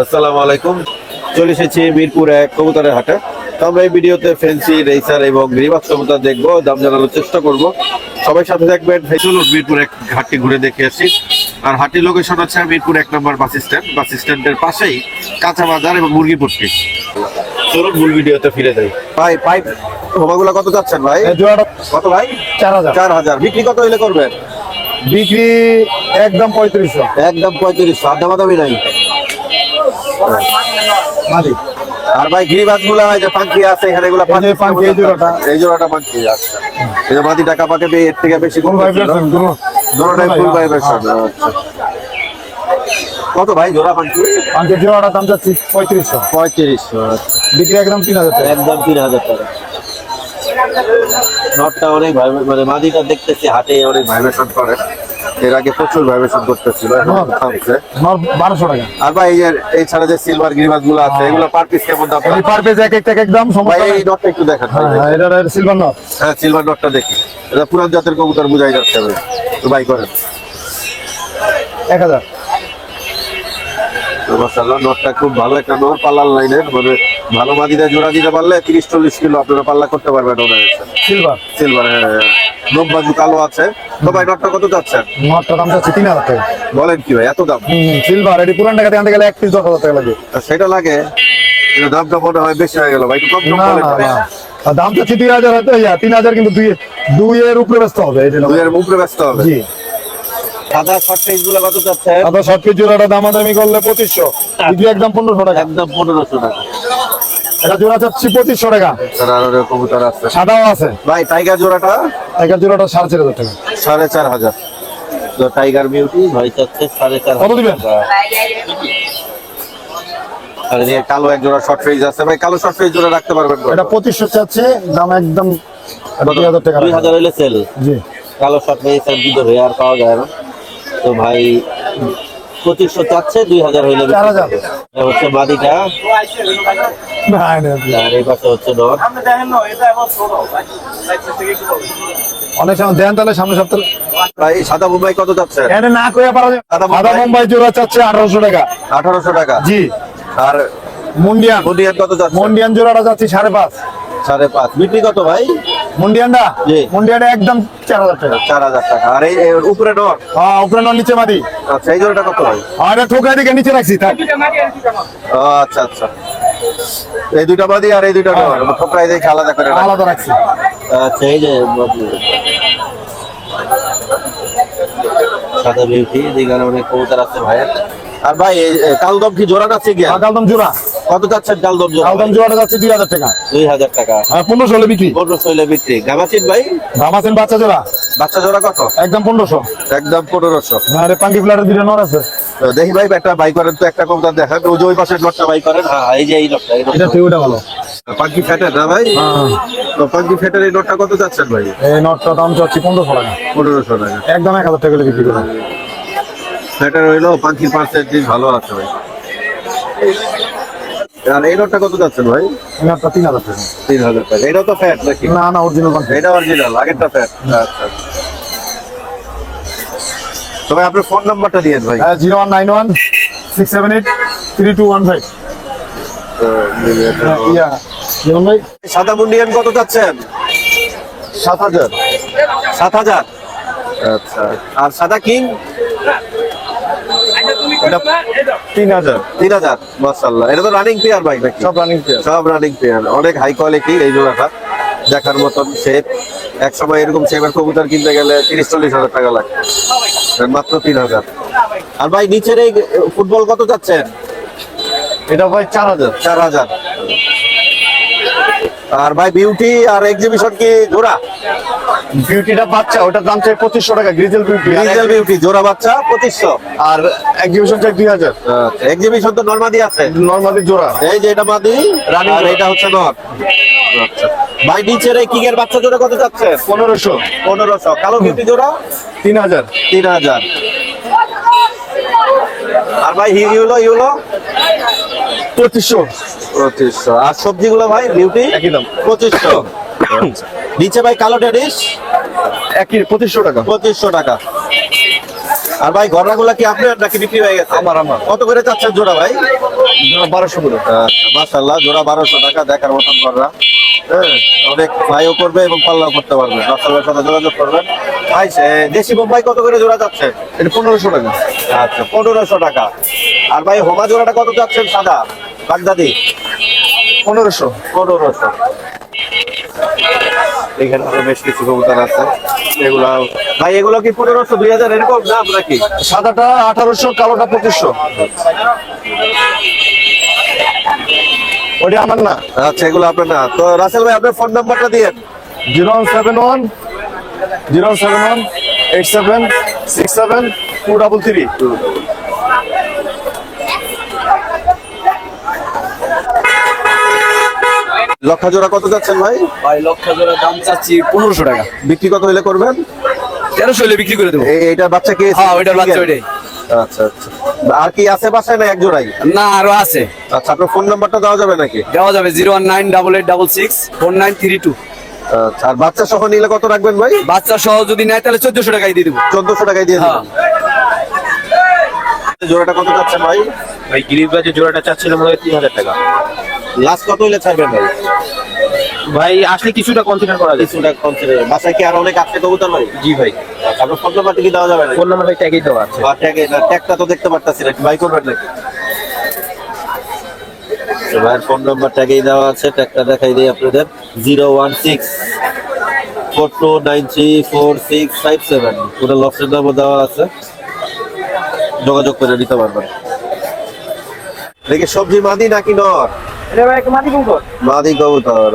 আসসালামু আলাইকুম। চলে এসেছি মিরপুর এক কবুতরের হাটে। তো আমরা এই ভিডিওতে ফ্যান্সি রেসার এবং গ্রিবাস কবুতর দেখবো, দাম জানানোর চেষ্টা করব। সবাই সাথে থাকবেন। চলুন মিরপুর এক হাটটি ঘুরে দেখে আসি। আর হাটটির লোকেশন হচ্ছে মিরপুর 1 নম্বর বাস স্ট্যান্ড। বাস স্ট্যান্ডের পাশেই কাঁচা বাজার এবং মুরগিপট্টি। চলুন মূল ভিডিওতে ফিরে যাই। ভাই পাইপ হোমাগুলো কত যাচ্ছেন ভাই? কত ভাই? 4000। বিক্রি কত হইলে করবেন? বিক্রি একদম 3500। একদম 3500, আর দামাদামি নাই। আর ভাই গিরিবাজ গুলা যে পাখি আছে এখানে, এগুলা পাখি এই জোড়াটা পাখি আছে। এই যে মাটি টাকা পাকে এর থেকে বেশি ফুল ভাইব্রেশন জোড়াটাই ফুল ভাইব্রেশন। কত ভাই জোড়া পাখি? পাখির জোড়াটার দাম যাচ্ছে 3500। 3500। বিক্রি একদম 3000 টাকা। একদম 3000 টাকা। নটটা অনেক মানে মাদিটা দেখতেছি হাটে অনেক ভাইব্রেশন করে। এর আগে প্রচুর ভাইব্রেশন করতেছিল, এখন থামছে। 1200 টাকা। আর ভাই এই ছাড়া যে সিলভার গ্রিবাস গুলো আছে এগুলো পার পিস কেমন দাম? এই পার পিস এক এক একদম ভাই এই নটটা একটু দেখান। হ্যাঁ এটা সিলভার নট। হ্যাঁ সিলভার নটটা দেখি। এটা পুরান জাতের কবুতর বোঝাই যাচ্ছে। তো ভাই করেন 1000। মাশাআল্লাহ নটটা খুব ভালো একটা নট, পাল্লার লাইনের, মানে ভালো মাদিটা জোড়া দিতে পারলে 30-40 কিলো আপনারা পাল্লা করতে পারবেন। ওনার সিলভার সিলভার নব্বাজু কালো আছে। তো ভাই নটটা কত যাচ্ছে? নটটার দাম যাচ্ছে 3000 টাকা। বলেন কি ভাই এত দাম? সিলভার এটি পুরান টাকাতে আনতে গেলে 1 পিস 10000 টাকা লাগে। সেটা লাগে, কিন্তু দামটা মনে হয় বেশি হয়ে গেল ভাই, একটু কম কম না বলেন। না না, দাম যাচ্ছে 3000 হয়তো 3000 কিন্তু 2 এর উপরে ব্যস্ত হবে। এটা 2 এর উপরে ব্যস্ত হবে। জি। সাদা শর্ট সাইজ গুলো কত যাচ্ছে? আবার শর্ট পিস জোড়াটা দামাদামি করলে 2500। বিক্রি একদম 1500 টাকা। একদম 1500 টাকা। এটা জোড়া চাচ্ছি 2500 টাকা। তার কবুতর আছে, সাদাও আছে। ভাই টাইগার জোড়াটা? টাইগার জোড়াটা 4500 টাকা। 4500। তো টাইগার বিউটি ভাই চাচ্ছে 4500। কত দিবেন? আর এই কালো এক জোড়া শর্ট ফেজ আছে ভাই, কালো শর্ট ফেজ জোড়া রাখতে পারবেন? এটা 2500 চাচ্ছে, দাম একদম 2000 টাকা। 2000 হইলে সেল। জি। কালো শর্ট ফেজ এর ভিতরে আর পাওয়া যায় না। তো ভাই 2500 চাচ্ছে, 2000 হইলে 4000 হচ্ছে মাদিটা। নাই না, আর এই পাশে হচ্ছে নর। অনেক সময় দেন তাহলে সামনে সপ্তাহে। ভাই সাদা মুম্বাই কত যাচ্ছে? এটা না কইয়া পারা যায়। সাদা মুম্বাই জোড়া চাচ্ছে 1800 টাকা। 1800 টাকা। জি। আর মুন্ডিয়ান কত যাচ্ছে? মুন্ডিয়ান জোড়াটা যাচ্ছে 5.5। 5.5 বিক্রি কত ভাই? মুন্ডিয়ানটা? জি। মুন্ডিয়ানটা একদম 4000 টাকা। 4000 টাকা। আর এই উপরে নর? হ্যাঁ উপরে নর নিচে মাদি। আচ্ছা এই জোড়াটা কত ভাই? আর এটা ঠোকাই দিকে নিচে রাখছি থাক। ও আচ্ছা আচ্ছা, এই দুইটা মাদি আর এই দুইটা নর ঠোকরাই দেখে আলাদা করে আলাদা রাখছি। আচ্ছা এই যে সাদা বিউটি দিগার অনেক কবুতর আছে ভাইয়ের। আর ভাই কালদম কি জোড়া আছে কি? কালদম জোড়া কত যাচ্ছেন কালদম জোড়া? কালদম জোড়াটা যাচ্ছে 2000 টাকা। 2000 টাকা। আর 1500 হলে বিক্রি। 1500 হলে বিক্রি। গামাচিন ভাই? গামাচিন বাচ্চা জোড়া? বাচ্চা জোড়া কত? একদম 1500। একদম 1500। আরে পাঙ্কি ফ্ল্যাটের দুটো নর আছে। দেখি ভাই একটা বাই করেন তো, একটা কবুতর দেখান। ওই যে ওই পাশের নটটা বাই করেন। হ্যাঁ এই যে এই নটটা, এটা থেউটা ভালো। পাঙ্কি ফ্যাটের না ভাই? হ্যাঁ। তো পাঙ্কি ফ্যাটের এই নটটা কত যাচ্ছেন ভাই? এই নটটার দাম যাচ্ছে 1500 টাকা। 1500 টাকা। একদম 1000 টাকা বিক্রি করে। ফ্যাটের হইলো পাঙ্কির পার্সেন্টেজ ভালো আছে ভাই। আর এই নটটা কত যাচ্ছেন ভাই? এই নটটা 3000 টাকা। 3000 টাকা। এটাও তো ফ্যাট নাকি? না না অরিজিনাল পাঙ্কি। এটা অরিজিনাল, আগেরটা ফ্যাট। আচ্ছা তো ভাই আপনার ফোন নাম্বারটা দিয়েন ভাই। 0191 678 3215। ইয়া জীবন ভাই সাদা মুন্ডিয়ান কত যাচ্ছেন? 7000। 7000। আচ্ছা। আর সাদা কিং? এটা 3000। 3000। মাশাআল্লাহ। এটা তো রানিং পেয়ার ভাই নাকি? সব রানিং পেয়ার। সব রানিং পেয়ার, অনেক হাই কোয়ালিটি এই জোড়াটা, দেখার মতন শেপ। এক সময় এরকম শেপের কবুতর কিনতে গেলে 30-40 হাজার টাকা লাগে, মাত্র 3000। আর ভাই নিচের এই ফুটবল কত যাচ্ছেন? এটা ভাই 4000। 4000। আর ভাই বিউটি আর এক্সিবিশন কি জোড়া? বিউটিটা বাচ্চা, ওটার দাম চাই 2500 টাকা। Grizzle beauty. গ্রিজেল বিউটি জোড়া বাচ্চা 2500। আর এক্সিবিশন চাই 2000। এক্সিবিশন তো নরমাদি আছে। নরমালি জোড়া। এই যে এটা মাদি আর এটা হচ্ছে নর। আচ্ছা ভাই নিচের এই কিং এর বাচ্চা জোড়া কত যাচ্ছে? 1500। 1500। কালো বিউটি জোড়া 3000। 3000। আর ভাই ইউলো 2500। 2500। আর সবজিগুলো ভাই বিউটি একই দাম 2500। নিচে ভাই কালো টেডিস একই 2500 টাকা। 2500 টাকা। আর ভাই গড়াগুলা কি আপনার নাকি বিক্রি হয়ে গেছে? আমার। কত করে চাচ্ছেন জোড়া ভাই? 1200 করে। আচ্ছা, মাশাআল্লাহ, জোড়া 1200 টাকা, দেখার মতন গড়া। হ্যাঁ, অনেক ফ্লাইও করবে এবং পাল্লাও করতে পারবে। রাস্তার সাথে যোগাযোগ করবেন। ভাই দেশি বোম্বাই কত করে জোড়া যাচ্ছে? এটা 1500 টাকা। আচ্ছা, 1500 টাকা। আর ভাই হোমা জোড়াটা কত যাচ্ছেন সাদা বাগদাদি? 1500। 1500। এখানে আরো বেশ কিছু কবুতর আছে। এগুলা ভাই, এগুলো কি 1500 2000 এরকম দাম নাকি? সাদাটা 1800, কালোটা 2500। ওটা আমার না। আচ্ছা, এগুলো আপনার না। তো রাসেল ভাই, আপনার ফোন নাম্বারটা দিয়ে। 071 87 67 233। লক্ষা জোড়া কত যাচ্ছেন ভাই? ভাই লক্ষ জোড়া দাম চাচ্ছি 1500 টাকা। বিক্রি কত হলে করবেন? 1300 হলে বিক্রি করে দেবো। এইটার বাচ্চা কি? হ্যাঁ, ওইটার বাচ্চা ওইটাই। আচ্ছা আচ্ছা। আর কি আছে বাসায়, না এক জোড়াই? না, আরো আছে। আচ্ছা, আপনার ফোন নাম্বারটা দেওয়া যাবে নাকি? দেওয়া যাবে 01988664932। আচ্ছা, আর বাচ্চা সহ নিলে কত রাখবেন ভাই? বাচ্চা সহ যদি নেয় তাহলে 1400 টাকায় দিয়ে দেবো। 1400 টাকায় দিয়ে হ্যাঁ। দিবেন। জোড়াটা কত যাচ্ছেন ভাই? ভাই গিরিবাজের জোড়াটা চাচ্ছিলাম মনে হয় 3000 টাকা। লাস্ট কত হইলে ছাড়বেন ভাই? ভাই আসলে কিছুটা কনসিডার করা যায়। কিছুটা কনসিডার। বাসায় কি আর অনেক আছে কবুতর ভাই? জি ভাই, আচ্ছা, আপনার ফোন নাম্বারটা কি দেওয়া যাবে না? ফোন নাম্বার ভাই ট্যাগেই দেওয়া আছে। আর ট্যাগটা তো দেখতে পারতাছি না, বাই করবেন নাকি? তো ভাইয়ের ফোন নাম্বার ট্যাগেই দেওয়া আছে, ট্যাগটা দেখাই দিই আপনাদের। 01642934657। পুরো লক্সের নাম্বার দেওয়া আছে, যোগাযোগ করে নিতে পারবেন। দেখি সবজি মাদি নাকি নর? এটা ভাই একটা মাটি কবুতর। মাদি কবুতর।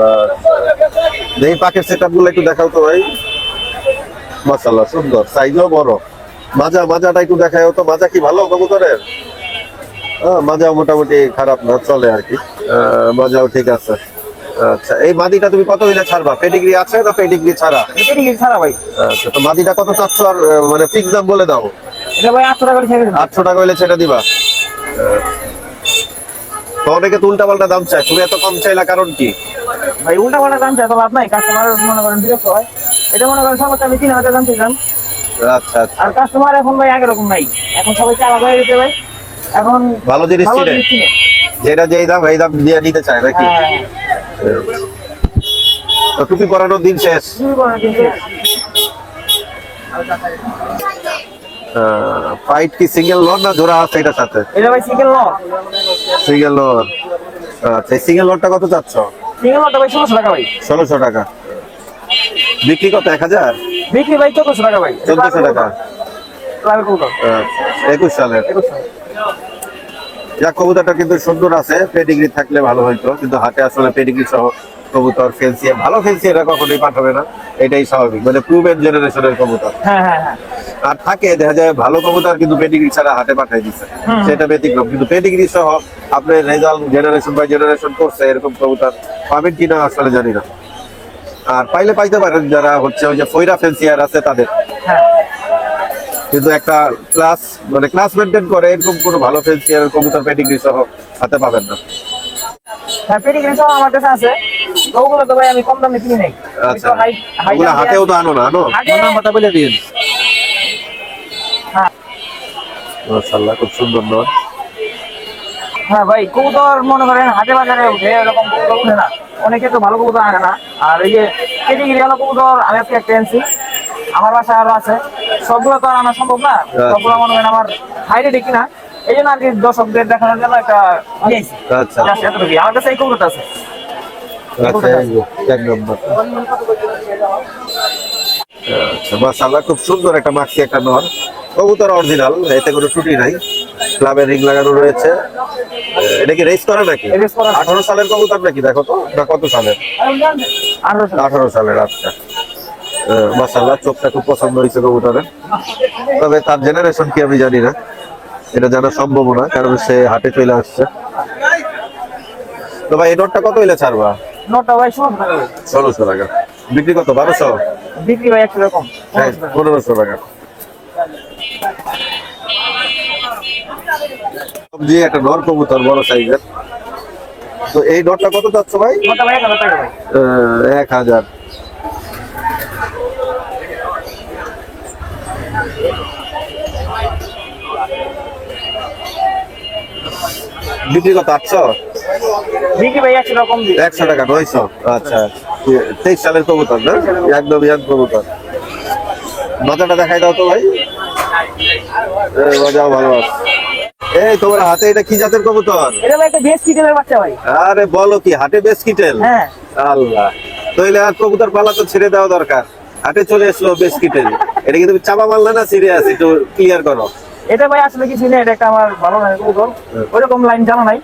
দেখি পাখির সেটআপ গুলো একটু দেখাও তো ভাই। মাশাআল্লাহ, সুন্দর, সাইজও বড়। মাজাটা একটু দেখাও তো। মাজা কি ভালো কবুতরের? মাজাও মোটামুটি খারাপ না, চলে আর কি। মাজাও ঠিক আছে। আচ্ছা, এই মাদিটা তুমি কত হইলে ছাড়বা? পেডিগ্রি আছে না পেডিগ্রি ছাড়া? এটা কি ছাড়া ভাই? আচ্ছা, তো মাদিটা কত চাচ্ছ? আর মানে ফিক্স দাম বলে দাও। এটা ভাই 800 টাকা করে ছেড়ে দেন। 800 টাকা হইলে ছেড়ে দিবা? তো অনেকে তো উল্টা পাল্টা দাম চায়, তুমি এত কম চাইলা কারণ কি? ভাই উল্টা পাল্টা দাম চাই তো লাভ নাই, কাস্টমার মনে করেন বিরক্ত হয়। এটা মনে করেন সর্বোচ্চ আমি 3000 দাম চাইলাম। আচ্ছা আচ্ছা, আর কাস্টমার এখন ভাই আগের রকম নাই, এখন সবাই চালা হয়ে গেছে ভাই। এখন ভালো জিনিস চিনে, চিনে। যেটা যেই দাম এই দাম দিয়ে নিতে চায় নাকি? হ্যাঁ, তো টুপি পরানোর দিন শেষ। শুরু করার কিন্তু ফাইট কি সিঙ্গেল লট না জোড়া আছে এটার সাথে? এটা ভাই সিঙ্গেল লট। সিঙ্গেল লট। আচ্ছা, এই সিঙ্গেল লটটা কত চাচ্ছ? সিঙ্গেল লটটা ভাই 1600 টাকা ভাই। 1600 টাকা। বিক্রি কত? 1000? বিক্রি ভাই 1400 টাকা ভাই। 1400 টাকা। ক্লাবের কবুতর। আচ্ছা, 21 সালের। 2100। যাক, কবুতরটা কিন্তু সুন্দর আছে, পেডিগ্রি থাকলে ভালো হইতো, কিন্তু হাটে আসলে পেডিগ্রি সহ কবুতর ফেন্সি, ভালো ফেন্সি এরা কখনোই পাঠাবে না, এটাই স্বাভাবিক। মানে প্রুভেন জেনারেশনের কবুতর। হ্যাঁ হ্যাঁ হ্যাঁ। আর থাকে দেখা যায় ভালো কবুতর কিন্তু পেডিগ্রি ছাড়া হাটে পাঠাই দিচ্ছে, সেটা ব্যতিক্রম। কিন্তু পেডিগ্রি সহ আপনি রেজাল্ট জেনারেশন বাই জেনারেশন করছে এরকম কবুতর পাবেন কিনা আসলে জানি না। আর পাইলে পাইতে পারেন যারা হচ্ছে ওই যে ফয়রা ফেন্সিয়ার আছে তাদের, হ্যাঁ। কিন্তু একটা ক্লাস মানে ক্লাস মেনটেন করে এরকম কোনো ভালো ফেন্সিয়ার কবুতর পেডিগ্রি সহ হাতে পাবেন না। হ্যাঁ, পেডিগ্রি সহ আমার কাছে আছে। ওগুলো তো ভাই আমি কম দামে কিনে নেই। আচ্ছা, ওগুলো হাতেও তো আনো না? আনো। নাম্বারটা বলে দিন। মাশাআল্লাহ, খুব সুন্দর নর। হ্যাঁ ভাই, কবুতর মনে করেন হাটে বাজারে উঠে এরকম কবুতর উঠে না, অনেকে তো ভালো কবুতর আনে না। আর এই যে পেডিগ্রি ভালো কবুতর আমি আজকে একটা আনছি, আমার বাসায় আরো আছে। সবগুলো তো আর আনা সম্ভব না, সবগুলো মনে করেন আমার হাইরে দেখি না, এই জন্য আর কি দর্শকদের দেখানোর জন্য একটা নিয়েছি। আচ্ছা এতটুকুই আমার কাছে এই কবুতরটা আছে। আচ্ছা, এক নম্বর। আচ্ছা, মাশাআল্লাহ, খুব সুন্দর একটা মাক্সি একটা নর কবুতর, অরিজিনাল, এতে কোনো ত্রুটি নাই। ক্লাবের রিং লাগানো রয়েছে। এটা কি রেস করে নাকি? 18 সালের কবুতর নাকি? দেখো তো, না কত সালের? 18 সালের। আচ্ছা, মাশাআল্লাহ, চোখটা খুব পছন্দ হয়েছে কবুতরের। তবে তার জেনারেশন কি আমি জানি না, এটা জানা সম্ভব না, কারণ সে হাটে চলে আসছে। তো ভাই, এই নোটটা কত হইলে ছাড়বা? নোটটা ভাই 1600 টাকা। 1600 টাকা। বিক্রি কত? 1200? বিক্রি ভাই একটু রকম 1500 টাকা। সবজি একটা নর কবুতর, বড় সাইজের। তো এই নটটা কত চাচ্ছ ভাই? নোটটা ভাই 1000 টাকা ভাই। 1000। বিক্রি কত 800? বিক্রি ভাই 100 টাকা কম দিই। 100 টাকা 900। আচ্ছা 23 সালের কবুতর না, একদম ইয়াং কবুতর। মাথাটা দেখাই দাও তো ভাই। মজাও ভালো আছে। এই তোমার হাতে এটা কি জাতের কবুতর? এটা ভাই একটা বেশ কিটেলের বাচ্চা ভাই। আরে বলো কি, হাটে বেশ কিটেল? হ্যাঁ আল্লাহ, তাহলে আর কবুতর পালা তো ছেড়ে দেওয়া দরকার। হাটে চলে এসলো বেশ কিটেল, এটা কি তুমি চাপা মারলে না সিরিয়াস? একটু ক্লিয়ার করো। এটা ভাই আসলে কিছু নেই, এটা একটা আমার ভালো লাগে কবুতর, ওইরকম লাইন জানা নাই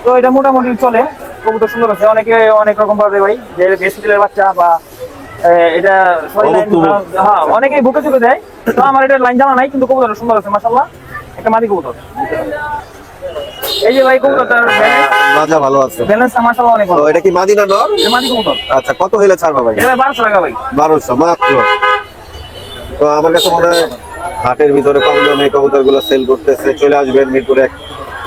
তো এটা মোটামুটি চলে। কবুতর সুন্দর আছে, অনেকে অনেক রকম ভাবে ভাই, যে বেশ কিটেলের বাচ্চা বা এটা সরি লাইন, হ্যাঁ অনেকেই বুকে চুকে দেয়, তো আমার এটা লাইন জানা নাই, কিন্তু কবুতর সুন্দর আছে মাশাআল্লাহ, একটা মাদি কবুতর। এই যে ভাই কবুতরটার মাজা ভালো আছে, ব্যালেন্সটা মাশাআল্লাহ অনেক তো ভালো। এটা কি মাদিনা নর? এটা মাদি কবুতর। আচ্ছা, কত হইলে ছাড়বা ভাই? এটা 1200 টাকা ভাই। 1200 মাত্র। তো আমার কাছে মনে হয় হাটের ভিতরে কম দামে কবুতর গুলো সেল করতেছে। চলে আসবেন মিরপুর 1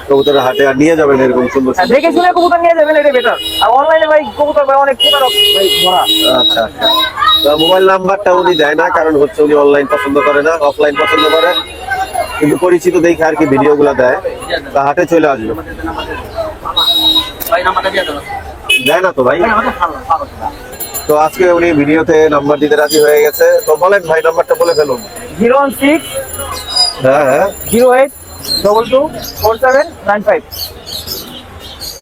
কবুতরের হাটে, আর নিয়ে যাবেন এরকম সুন্দর আর দেখে শুনে কবুতর নিয়ে যাবেন, এটা বেটার। আর অনলাইনে ভাই কবুতর ভাই অনেক প্রতারক ভাই ভরা। আচ্ছা, তো মোবাইল নাম্বারটা উনি দেয় না, কারণ হচ্ছে উনি অনলাইন পছন্দ করে না, অফলাইন পছন্দ করে, কিন্তু পরিচিত দেখে আর কি ভিডিও গুলা দেয়। তা হাটে চলে আসবে। দেয় না তো ভাই? তো আজকে উনি ভিডিওতে নাম্বার দিতে রাজি হয়ে গেছে। তো বলেন ভাই, নাম্বারটা বলে ফেলুন। 016 হ্যাঁ হ্যাঁ, 08 22 4795।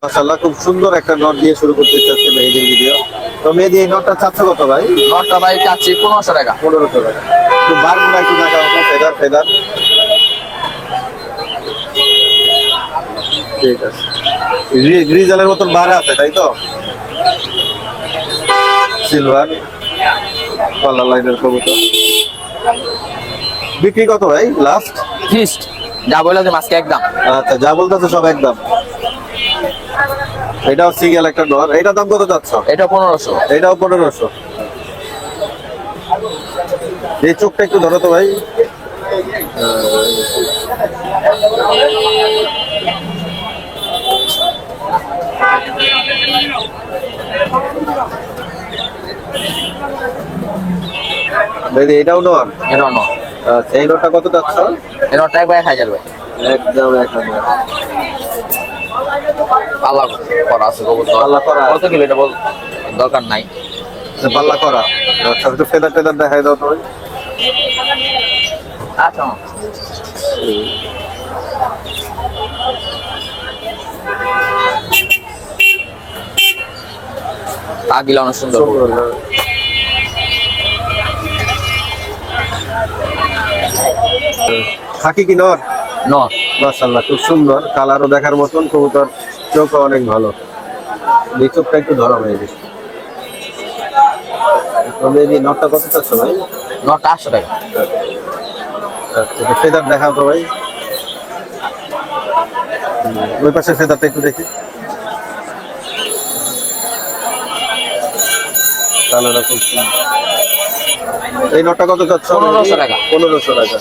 মাশাআল্লাহ, খুব সুন্দর একটা নট দিয়ে শুরু করতে চাচ্ছে মেহেদির ভিডিও। তো মেহেদি, এই নটটা চাচ্ছে কত ভাই? নটটা ভাই চাচ্ছি 1500 টাকা। 1500 টাকা। তো বারগুলো একটু দেখা হতো, ফেদার ফেদার। ঠিক আছে, গ্রিজালের মতন বার আছে তাই তো? সিলভার কালার লাইনের কবুতর। বিক্রি কত ভাই লাস্ট? ফিক্সড যা বলে যে মাছকে একদম। আচ্ছা, যা বলতেছো সব একদম। এটাও সিঙ্গেল একটা নর, এটার দাম কত যাচ্ছ? এটা 1500। এটাও 1500। এই চোখটা একটু ধরো তো ভাই। দিদি, এটাও নর? এটা ন আচ্ছা, এই নরটা কত যাচ্ছ? এই নটটা একবার 1000 ভাই। একদম 1000। পাল্লা করা আছে কবুতর। পাল্লা করা আছে। কত কিলো এটা বল, দরকার নাই। পাল্লা করা। আচ্ছা, একটু ফেদার টেদার দেখাই দাও তো ভাই। আচ্ছা পাগিলা অনেক সুন্দর। খাকি কি নর? ন মাশাআল্লাহ, খুব সুন্দর, কালারও দেখার মতন, কবুতর চোখও অনেক ভালো। এই চোখটা একটু ধরা হয়ে গেছে। তবে এই নটটা কত চাচ্ছ ভাই? নটটা 800 টাকা। আচ্ছা, ফেদার দেখাও তো ভাই। ওই পাশে ফেদারটা একটু দেখি। কালারটা খুব সুন্দর। এই নটটা কত চাচ্ছ? 1500 টাকা। 1500 টাকা।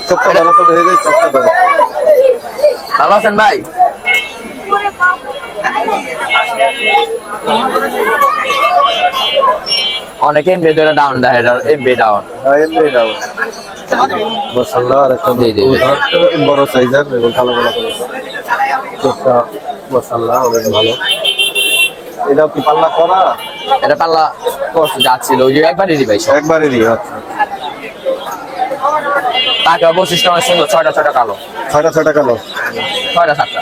চোখটা ধরো তো, দেখে যাই চোখটা ধরো। ভালো আছেন ভাই? অনেকে এমবি ধরে ডাউন দেয়, এটা এমবি ডাউন। মাশাআল্লাহ, আর একটা জি, জি, জি। বড় সাইজের এবং কালো কালো করে চোখটা মাশাআল্লাহ অনেক ভালো। এটা কি পাল্লা করা? এটা পাল্লা করছে যাচ্ছিল, ওই যে একবারই ভাই সব। একবারে দিই। আচ্ছা, তাকে বৈশিষ্ট্য অনেক সুন্দর, 6টা 6টা কালো, 6টা কালো। 6টা 7টা।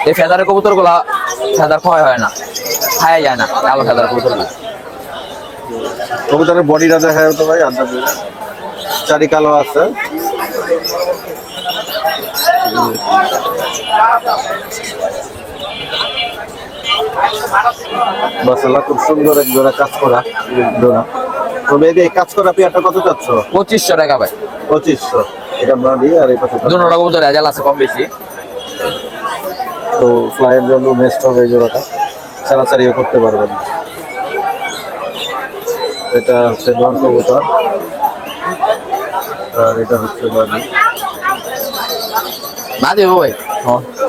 এই ফেদারের কবুতর গুলা ফেদার ক্ষয় হয় না, খাওয়া যায় না কালো ফেদার কবুতর গুলা। কবুতরের বডিটা দেখা তো ভাই, আন্দাজ চারি কালো আছে। মাশাআল্লাহ, খুব সুন্দর এক জোড়া কাজ করা জোড়া। তো মেয়েদের এই কাজ করা পেয়ারটা কত চাচ্ছ? 2500 টাকা ভাই। 2500। এটা মাদি, আর এই পাশে দুটোটা কবুতর রেজাল আছে কম বেশি। তো ফ্লাইয়ের জন্য বেস্ট হবে এই জোড়াটা, ছাড়াছাড়িও করতে পারবেন। এটা হচ্ছে নর কবুতর, আর এটা হচ্ছে মাদি। না দেবো ভাই,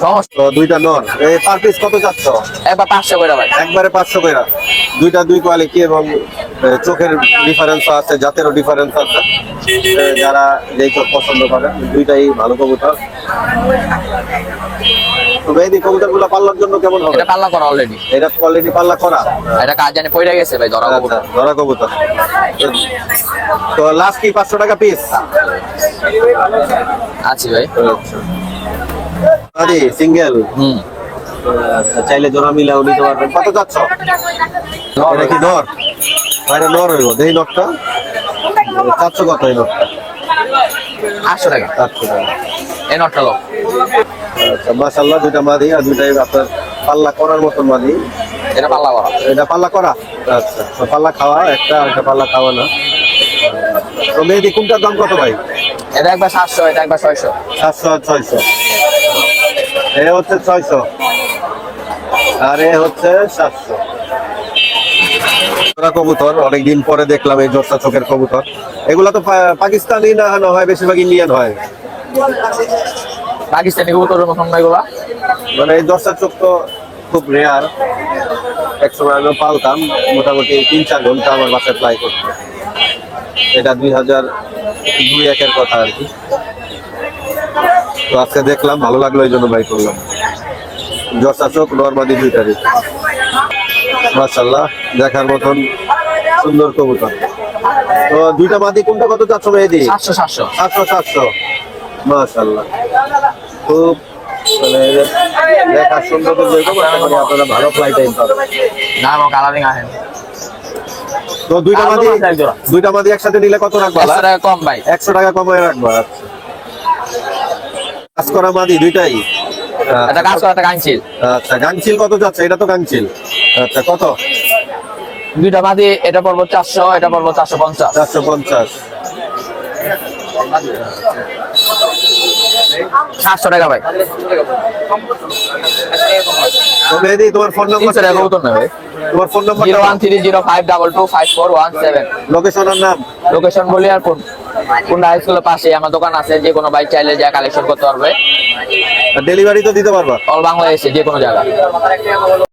সমস্যা। তো দুইটা নর, এই পার পিস কত চাচ্ছ? একবার 500 করে ভাই। একবারে 500 করে। দুইটা দুই কোয়ালিটি এবং চোখের ডিফারেন্স আছে, জাতেরও ডিফারেন্স আছে। যারা যেই চোখ পছন্দ করে, দুইটাই ভালো কবুতর। তো মেহেদি, কবুতরগুলো পাল্লার জন্য কেমন হবে? এটা পাল্লা করা অলরেডি, এটা কোয়ালিটি পাল্লা করা? এটা কাজ জানে পড়ে গেছে ভাই, ধরা আচ্ছা, কবুতর। ধরা কবুতর। তো লাস্ট কি 500 টাকা পিস? আছি ভাই। আদি সিঙ্গেল, হুম, চাইলে জোড়া মিলাও নিতে পারবেন। কত যাচ্ছ? এটা কি নর? এটা নর হইব, দেই নরটা। 400 কত এই নরটা? 800 টাকা 400 টাকা। এই নটটা লোক। আচ্ছা, মাশাআল্লাহ, দুইটা মাদি আর দুইটাই আপনার পাল্লা করার মতন মাদি। এটা পাল্লা করা। এটা পাল্লা করা? আচ্ছা, তো পাল্লা খাওয়া একটা, এটা পাল্লা খাওয়া না। তো মেহেদি, কোনটার দাম কত ভাই? এটা একবার 700, এটা একবার 600। 700 আর 600। এ হচ্ছে 600 আর এ হচ্ছে 700। কবুতর অনেকদিন পরে দেখলাম এই জোড়া চোখের কবুতর। এগুলা তো পাকিস্তানি না হয়, বেশিরভাগ ইন্ডিয়ান হয়। পাকিস্তানি কবুতরের মতন না এগুলা। মানে এই জোড়া চোখ তো খুব রেয়ার। একসময় আমি পালতাম, মোটামুটি 3-4 ঘন্টা আমার বাসায় ফ্লাই করতো। এটা 2002-1 কথা আর কি। তো আজকে দেখলাম, ভালো লাগলো, এই জন্য বাই করলাম। জর্সা চোখ নরমাদি দুইটারই মাশাআল্লাহ, দেখার মতন সুন্দর কবুতর। তো দুইটা মাদি কোনটা কত যাচ্ছ মেহেদি? 700। 700 মাশাআল্লাহ, খুব মানে দেখার সুন্দর তো যেরকম, মানে আপনারা ভালো ফ্লাই টাইম পাবেন। না আমার কালারিং আহেন। তো দুইটা মাদি একসাথে নিলে কত রাখবা? 100 টাকা কম ভাই। 100 টাকা কমে রাখবা। আচ্ছা, কাজ করা মাদি দুইটাই? এটা কাজ করা, একটা গাংচিল। আচ্ছা, গাংচিল কত যাচ্ছে? এটা তো গাংচিল। আচ্ছা, কত? দুইটা মাদি, এটা পড়বো 400, এটা পড়বো 450। 450। 700 টাকা ভাই। তো মেহেদি, তোমার ফোন নাম্বার? 300 টাকা কবুতর না ভাই। তোমার ফোন নাম্বার? 01305225417। লোকেশন আর নাম? লোকেশন বলি আর কোন হাই স্কুলের পাশে আমার দোকান আছে, যে কোনো বাইক চাইলে যা কালেকশন করতে পারবে। ডেলিভারি তো দিতে পারবা? অল বাংলাদেশে যে কোনো জায়গা।